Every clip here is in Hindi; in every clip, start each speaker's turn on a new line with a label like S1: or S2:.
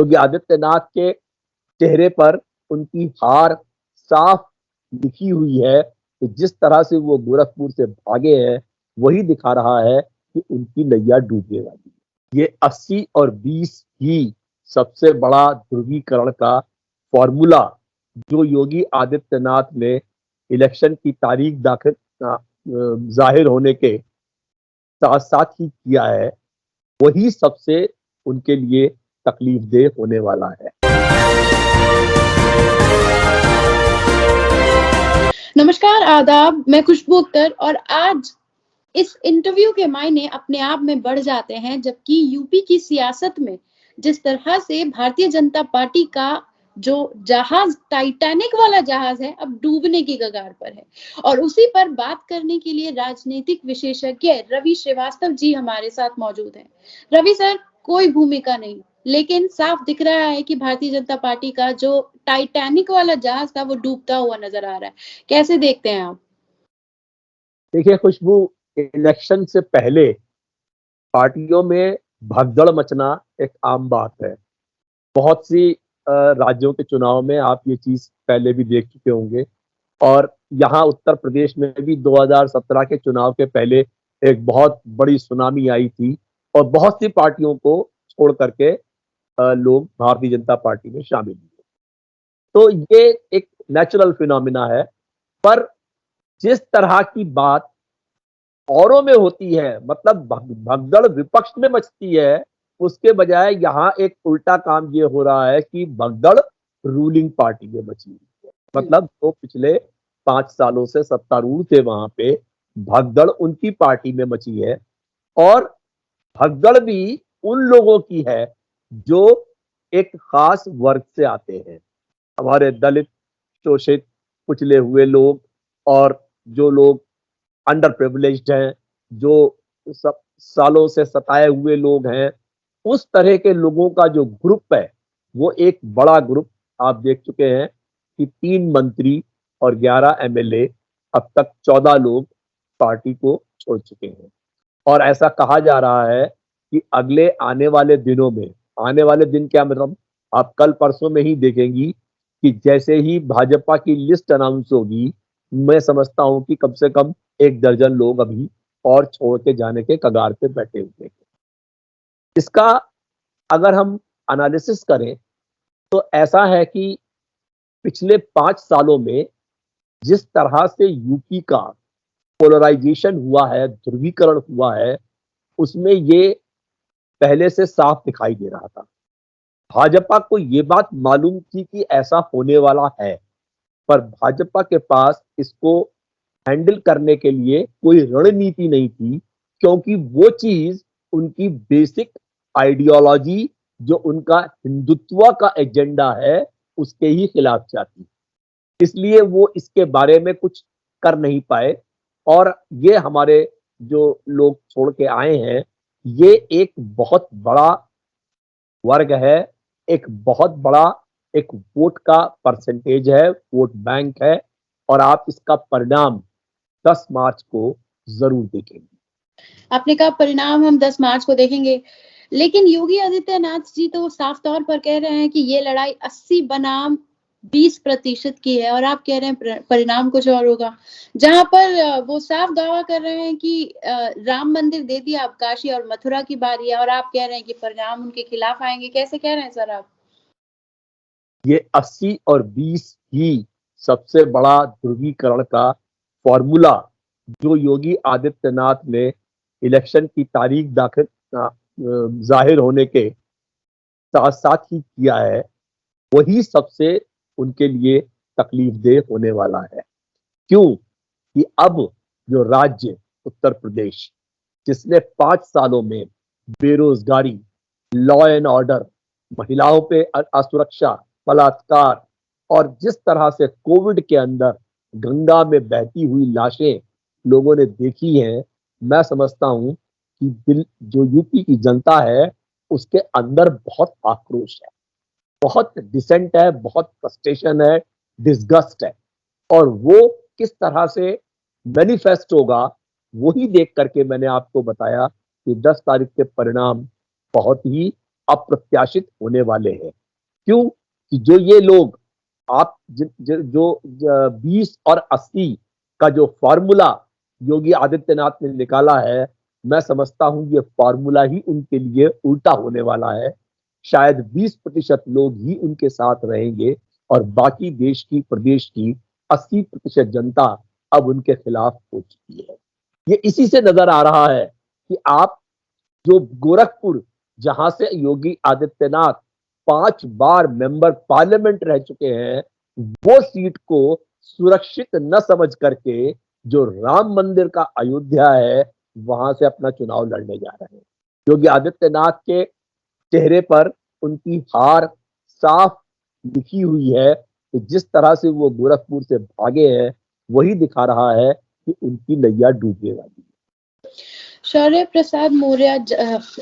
S1: योगी आदित्यनाथ के चेहरे पर उनकी हार साफ लिखी हुई है। कि जिस तरह से वो गोरखपुर से भागे हैं, वही दिखा रहा है कि उनकी नैया डूबने वाली है। ये 80 और 20 ही सबसे बड़ा ध्रुवीकरण का फॉर्मूला जो योगी आदित्यनाथ ने इलेक्शन की तारीख दाखिल जाहिर होने के साथ साथ ही किया है, वही सबसे उनके लिए तकलीफ देह होने वाला है।
S2: नमस्कार, आदाब। मैं खुशबू अख्तर और आज इस इंटरव्यू के मायने अपने आप में बढ़ जाते हैं, जबकि यूपी की सियासत में जिस तरह से भारतीय जनता पार्टी का जो जहाज, टाइटैनिक वाला जहाज है, अब डूबने की कगार पर है। और उसी पर बात करने के लिए राजनीतिक विशेषज्ञ रवि श्रीवास्तव जी हमारे साथ मौजूद हैं। रवि सर, कोई भूमिका नहीं, लेकिन साफ दिख रहा है कि भारतीय जनता पार्टी का जो टाइटैनिक वाला जहाज था वो डूबता हुआ नजर आ रहा है। कैसे देखते हैं आप?
S1: देखिए खुशबू, इलेक्शन से पहले पार्टियों में भगदड़ मचना एक आम बात है। बहुत सी राज्यों के चुनाव में आप ये चीज पहले भी देख चुके होंगे। और यहाँ उत्तर प्रदेश में भी 2017 के चुनाव के पहले एक बहुत बड़ी सुनामी आई थी और बहुत सी पार्टियों को छोड़ करके लोग भारतीय जनता पार्टी में शामिल हुए। तो ये एक नेचुरल फिनोमिना है। पर जिस तरह की बात औरों में होती है, मतलब भगदड़ विपक्ष में मचती है, उसके बजाय यहाँ एक उल्टा काम ये हो रहा है कि भगदड़ रूलिंग पार्टी में मची है। मतलब जो पिछले 5 सालों से सत्तारूढ़ थे वहां पे, भगदड़ उनकी पार्टी में मची है। और भगदड़ भी उन लोगों की है जो एक खास वर्ग से आते हैं। हमारे दलित, शोषित, कुचले हुए लोग और जो लोग अंडर प्रिविलेज्ड हैं, जो सब सालों से सताए हुए लोग हैं, उस तरह के लोगों का जो ग्रुप है, वो एक बड़ा ग्रुप। आप देख चुके हैं कि 3 मंत्री और 11 एमएलए, अब तक 14 लोग पार्टी को छोड़ चुके हैं। और ऐसा कहा जा रहा है कि अगले आने वाले दिनों में, आने वाले दिन क्या मतलब, आप कल परसों में ही देखेंगी कि जैसे ही भाजपा की लिस्ट अनाउंस होगी, मैं समझता हूं कि कम से कम 1 दर्जन लोग अभी और छोड़ के जाने के कगार पे बैठे हुए हैं। इसका अगर हम एनालिसिस करें तो ऐसा है कि पिछले 5 सालों में जिस तरह से यूपी का पोलराइजेशन हुआ है, ध्रुवीकरण हुआ है, उसमें ये पहले से साफ दिखाई दे रहा था। भाजपा को ये बात मालूम थी कि ऐसा होने वाला है, पर भाजपा के पास इसको हैंडल करने के लिए कोई रणनीति नहीं थी, क्योंकि वो चीज उनकी बेसिक आइडियोलॉजी, जो उनका हिंदुत्व का एजेंडा है, उसके ही खिलाफ जाती। इसलिए वो इसके बारे में कुछ कर नहीं पाए। और ये हमारे जो लोग छोड़ के आए हैं, ये एक बहुत बड़ा वर्ग है, एक बहुत बड़ा एक वोट का परसेंटेज है, वोट बैंक है। और आप इसका परिणाम 10 मार्च को जरूर देखेंगे।
S2: आपने कहा परिणाम हम 10 मार्च को देखेंगे, लेकिन योगी आदित्यनाथ जी तो साफ तौर पर कह रहे हैं कि ये लड़ाई 80 बनाम 20% की है और आप कह रहे हैं परिणाम कुछ और होगा। जहां पर वो साफ दावा कर रहे हैं कि राम मंदिर दे दिया, अब काशी और मथुरा की बारी है, और आप कह रहे हैं कि परिणाम उनके खिलाफ आएंगे। कैसे कह रहे हैं सर आप?
S1: ये 80 और 20 ही सबसे बड़ा ध्रुवीकरण का फॉर्मूला जो योगी आदित्यनाथ ने इलेक्शन की तारीख दाखिल जाहिर होने के साथ साथ ही किया है, वही सबसे उनके लिए तकलीफ देह होने वाला है। क्यों? कि अब जो राज्य उत्तर प्रदेश, जिसने 5 सालों में बेरोजगारी, लॉ एंड ऑर्डर, महिलाओं पे असुरक्षा, बलात्कार, और जिस तरह से कोविड के अंदर गंगा में बहती हुई लाशें लोगों ने देखी हैं, मैं समझता हूं कि दिल जो यूपी की जनता है, उसके अंदर बहुत आक्रोश है, बहुत डिसेंट है, बहुत फ्रस्ट्रेशन है, डिस्गस्ट है। और वो किस तरह से मैनिफेस्ट होगा, वही देख करके मैंने आपको बताया कि 10 तारीख के परिणाम बहुत ही अप्रत्याशित होने वाले हैं। क्यों कि जो ये लोग आप जो 20 और 80 का जो फॉर्मूला योगी आदित्यनाथ ने निकाला है, मैं समझता हूं ये फॉर्मूला ही उनके लिए उल्टा होने वाला है। शायद 20% लोग ही उनके साथ रहेंगे और बाकी देश की प्रदेश की 80% जनता अब उनके खिलाफ हो चुकी है। ये इसी से नजर आ रहा है कि आप जो गोरखपुर, जहां से योगी आदित्यनाथ 5 बार मेंबर पार्लियामेंट रह चुके हैं, वो सीट को सुरक्षित न समझ करके जो राम मंदिर का अयोध्या है, वहां से अपना चुनाव लड़ने जा रहे हैं। योगी आदित्यनाथ के चेहरे पर उनकी हार साफ लिखी हुई है। तो जिस तरह से वो गोरखपुर से भागे हैं, वही दिखा रहा है कि उनकी नैया डूबने वाली है।
S2: शौर्य प्रसाद मौर्य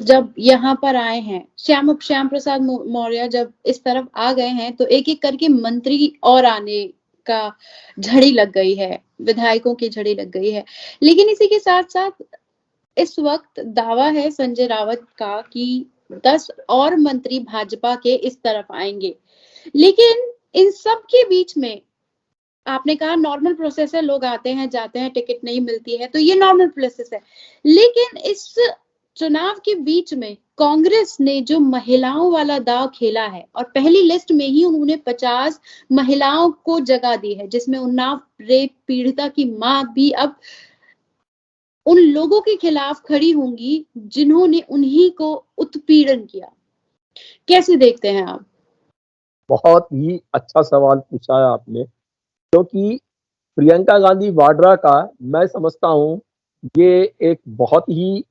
S2: जब यहाँ पर आए हैं, श्याम प्रसाद मौर्य जब इस तरफ आ गए हैं, तो एक एक करके मंत्री और आने का झड़ी लग गई है, विधायकों की झड़ी लग गई है। लेकिन इसी के साथ साथ इस वक्त दावा है संजय राउत का कि 10 और मंत्री भाजपा के इस तरफ आएंगे। लेकिन इन सब के बीच में आपने कहा नॉर्मल प्रोसेस है, लोग आते हैं जाते हैं, टिकट नहीं मिलती है, तो ये नॉर्मल प्रोसेस है। लेकिन इस चुनाव के बीच में कांग्रेस ने जो महिलाओं वाला दाव खेला है, और पहली लिस्ट में ही उन्होंने 50 महिलाओं को जगह दी है, जिसमें उन्नाव रेप पीड़िता की मां भी अब उन लोगों के खिलाफ खड़ी होंगी जिन्होंने उन्हीं को उत्पीड़न किया। कैसे देखते हैं आप?
S1: बहुत ही अच्छा सवाल पूछा है आपने, क्योंकि प्रियंका गांधी वाड्रा का मैं समझता हूं ये एक बहुत ही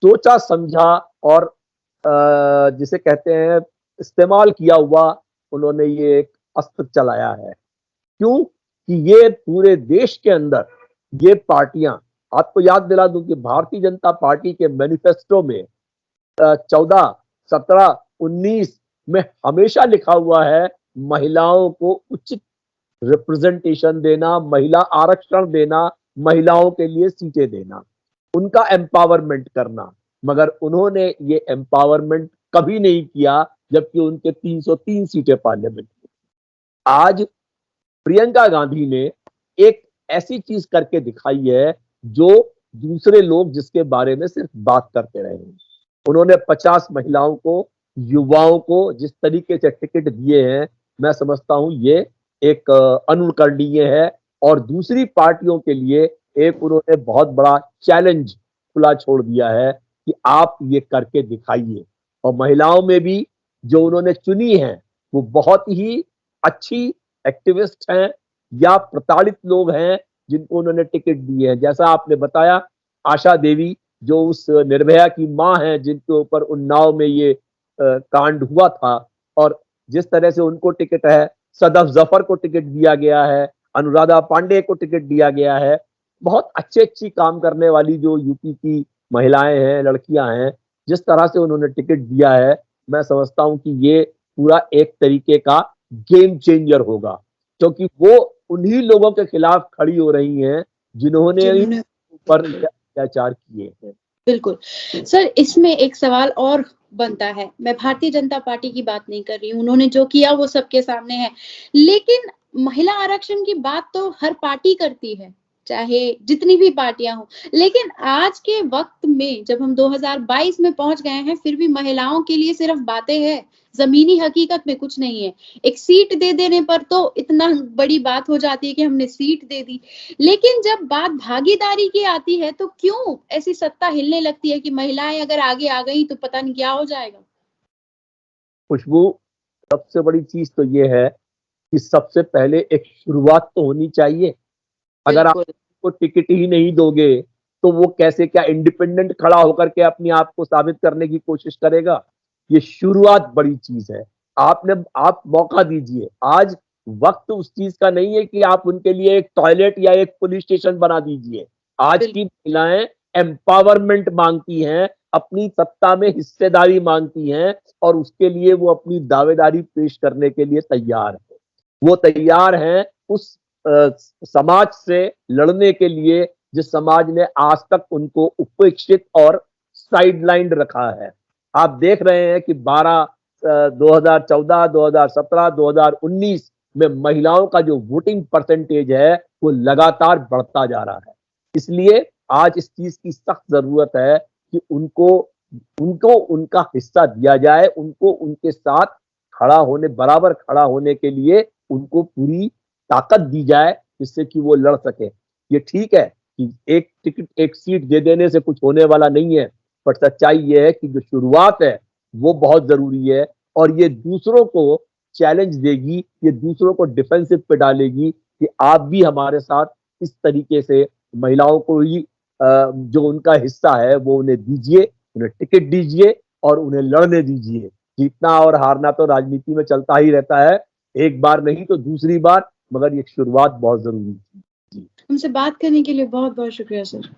S1: सोचा समझा और जिसे कहते हैं इस्तेमाल किया हुआ उन्होंने ये एक अस्त्र चलाया है। क्यों कि ये पूरे देश के अंदर ये पार्टियां, आपको याद दिला दूं कि भारतीय जनता पार्टी के मैनिफेस्टो में 14, 17, 19 में हमेशा लिखा हुआ है महिलाओं को उचित रिप्रेजेंटेशन देना, महिला आरक्षण देना, महिलाओं के लिए सीटें देना, उनका एम्पावरमेंट करना। मगर उन्होंने ये एम्पावरमेंट कभी नहीं किया, जबकि उनके 303 सीटें पार्लियामेंट में। आज प्रियंका गांधी ने एक ऐसी चीज करके दिखाई है जो दूसरे लोग जिसके बारे में सिर्फ बात करते रहे हैं। उन्होंने 50 महिलाओं को, युवाओं को जिस तरीके से टिकट दिए हैं, मैं समझता हूं ये एक अनुकरणीय है। और दूसरी पार्टियों के लिए एक उन्होंने बहुत बड़ा चैलेंज खुला छोड़ दिया है कि आप ये करके दिखाइए। और महिलाओं में भी जो उन्होंने चुनी है वो बहुत ही अच्छी एक्टिविस्ट हैं या प्रताड़ित लोग हैं जिनको उन्होंने टिकट दिए हैं। जैसा आपने बताया, आशा देवी जो उस निर्भया की मां है जिनके ऊपर उन्नाव में ये कांड हुआ था, और जिस तरह से उनको टिकट है, सदफ जफर को टिकट दिया गया है, अनुराधा पांडे को टिकट दिया गया है। बहुत अच्छी काम करने वाली जो यूपी की महिलाएं हैं, लड़कियां हैं, जिस तरह से उन्होंने टिकट दिया है, मैं समझता हूं कि ये पूरा एक तरीके का गेम चेंजर होगा, क्योंकि वो उन्हीं लोगों के खिलाफ खड़ी हो रही हैं जिन्होंने ऊपर अत्याचार किए हैं।
S2: बिल्कुल सर, इसमें एक सवाल और बनता है। मैं भारतीय जनता पार्टी की बात नहीं कर रही हूँ, उन्होंने जो किया वो सबके सामने है, लेकिन महिला आरक्षण की बात तो हर पार्टी करती है, चाहे जितनी भी पार्टियां हो। लेकिन आज के वक्त में जब हम 2022 में पहुंच गए हैं, फिर भी महिलाओं के लिए सिर्फ बातें हैं, जमीनी हकीकत में कुछ नहीं है। एक सीट दे देने पर तो इतना बड़ी बात हो जाती है कि हमने सीट दे दी, लेकिन जब बात भागीदारी की आती है तो क्यों ऐसी सत्ता हिलने लगती है कि महिलाएं अगर आगे आ गई तो पता नहीं क्या हो जाएगा।
S1: खुशबू, सबसे बड़ी चीज तो ये है कि सबसे पहले एक शुरुआत तो होनी चाहिए। अगर आप को टिकट ही नहीं दोगे तो वो कैसे, क्या इंडिपेंडेंट खड़ा होकर के अपने आप को साबित करने की कोशिश करेगा? ये शुरुआत बड़ी चीज है। आप मौका दीजिए। आज वक्त उस चीज का नहीं है कि आप उनके लिए एक टॉयलेट या एक पुलिस स्टेशन बना दीजिए। आज की महिलाएं एम्पावरमेंट मांगती हैं, अपनी सत्ता में हिस्सेदारी मांगती हैं, और उसके लिए वो अपनी दावेदारी पेश करने के लिए तैयार है। वो तैयार हैं उस समाज से लड़ने के लिए जिस समाज ने आज तक उनको उपेक्षित और साइडलाइन रखा है। आप देख रहे हैं कि 2014, 2017, 2019 में महिलाओं का जो वोटिंग परसेंटेज है वो लगातार बढ़ता जा रहा है। इसलिए आज इस चीज की सख्त जरूरत है कि उनको उनको उनका हिस्सा दिया जाए, उनको उनके साथ बराबर खड़ा होने के लिए उनको पूरी ताकत दी जाए, जिससे कि वो लड़ सके। ये ठीक है कि एक टिकट, एक सीट दे देने से कुछ होने वाला नहीं है, पर सच्चाई ये है कि जो शुरुआत है वो बहुत जरूरी है, और ये दूसरों को चैलेंज देगी, ये दूसरों को डिफेंसिव पे डालेगी कि आप भी हमारे साथ इस तरीके से महिलाओं को ही जो उनका हिस्सा है वो उन्हें दीजिए, उन्हें टिकट दीजिए और उन्हें लड़ने दीजिए। जीतना और हारना तो राजनीति में चलता ही रहता है, एक बार नहीं तो दूसरी बार, मगर ये शुरुआत बहुत जरूरी है।
S2: हमसे बात करने के लिए बहुत बहुत शुक्रिया सर।